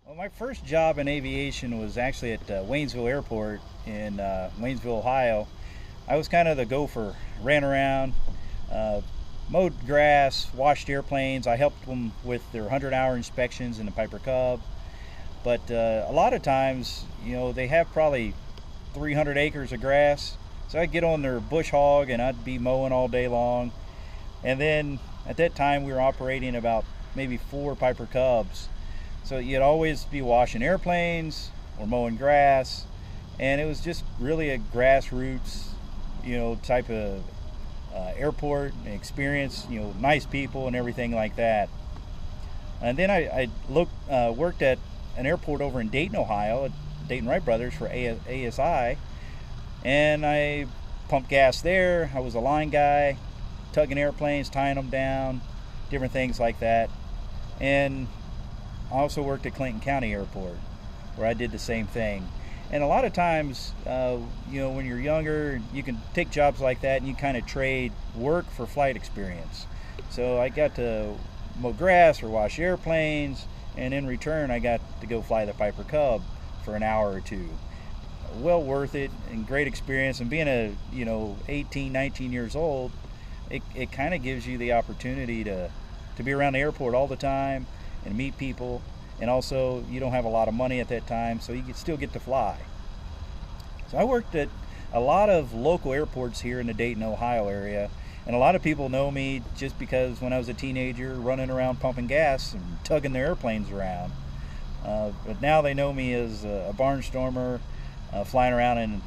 Well, my first job in aviation was actually at Waynesville Airport in Waynesville, Ohio. I was kind of the gopher, ran around, uh, mowed grass, washed airplanes. I helped them with their 100-hour inspections in the Piper Cub. But a lot of times, they have probably 300 acres of grass. So I'd get on their bush hog and I'd be mowing all day long. And then at that time, we were operating about maybe 4 Piper Cubs. So you'd always be washing airplanes or mowing grass, and it was just really a grassroots, type of airport experience. Nice people and everything like that. And then I worked at an airport over in Dayton, Ohio, at Dayton Wright Brothers for ASI, and I pumped gas there. I was a line guy, tugging airplanes, tying them down, different things like that. And I also worked at Clinton County Airport, where I did the same thing. And a lot of times, when you're younger, you can take jobs like that and you kind of trade work for flight experience. So I got to mow grass or wash airplanes, and in return, I got to go fly the Piper Cub for an hour or two. Well worth it and great experience. And being 18, 19 years old, it kind of gives you the opportunity to be around the airport all the time and meet people, and also you don't have a lot of money at that time, so you can still get to fly. So I worked at a lot of local airports here in the Dayton, Ohio area, and a lot of people know me just because when I was a teenager running around pumping gas and tugging their airplanes around. But now they know me as a barnstormer, flying around in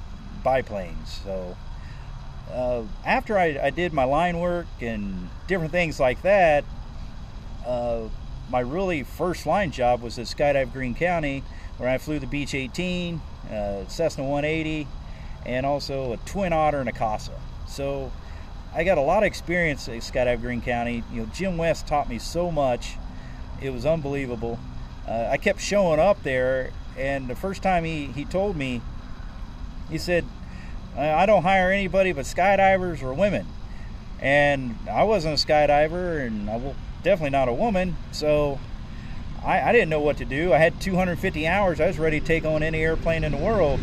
biplanes. So after I did my line work and different things like that, my really first line job was at Skydive Greene County, where I flew the Beech 18, Cessna 180, and also a Twin Otter and a Casa. So I got a lot of experience at Skydive Greene County. Jim West taught me so much. It was unbelievable. I kept showing up there, and the first time he told me, he said, I don't hire anybody but skydivers or women. And I wasn't a skydiver, and I will definitely not a woman, so I didn't know what to do. I had 250 hours. I was ready to take on any airplane in the world.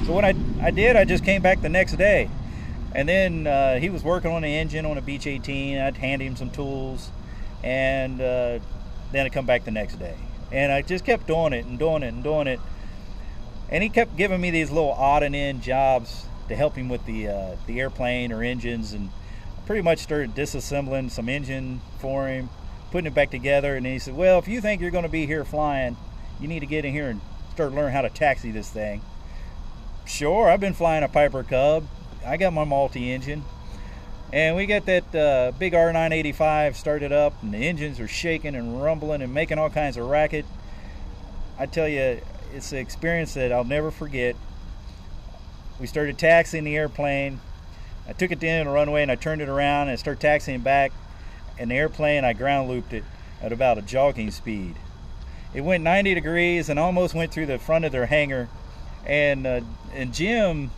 So what I did, I just came back the next day. And then he was working on the engine on a Beech 18. I'd hand him some tools, and then I'd come back the next day. And I just kept doing it and doing it and doing it. And he kept giving me these little odd and end jobs to help him with the airplane or engines, and pretty much started disassembling some engine for him, putting it back together. And then he said, well, if you think you're going to be here flying, you need to get in here and start learning how to taxi this thing. Sure, I've been flying a Piper Cub. I got my multi-engine. And we got that big R985 started up, and the engines are shaking and rumbling and making all kinds of racket. I tell you, it's an experience that I'll never forget. We started taxiing the airplane. I took it to the end of the runway and I turned it around and I started taxiing back, and the airplane, I ground looped it at about a jogging speed. It went 90 degrees and almost went through the front of their hangar. And Jim,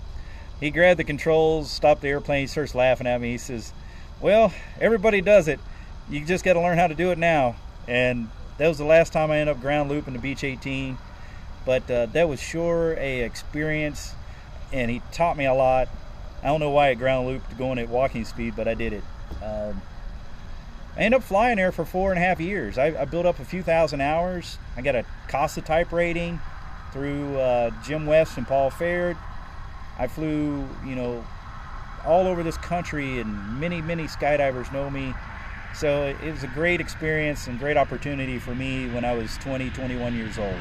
he grabbed the controls, stopped the airplane, he starts laughing at me. He says, well, everybody does it. You just got to learn how to do it now. And that was the last time I ended up ground looping the Beech 18. But that was sure a experience, and he taught me a lot. I don't know why I ground looped going at walking speed, but I did it. I ended up flying there for 4.5 years. I built up a few thousand hours. I got a Casa type rating through Jim West and Paul Faird. I flew, all over this country, and many, many skydivers know me. So it was a great experience and great opportunity for me when I was 20, 21 years old.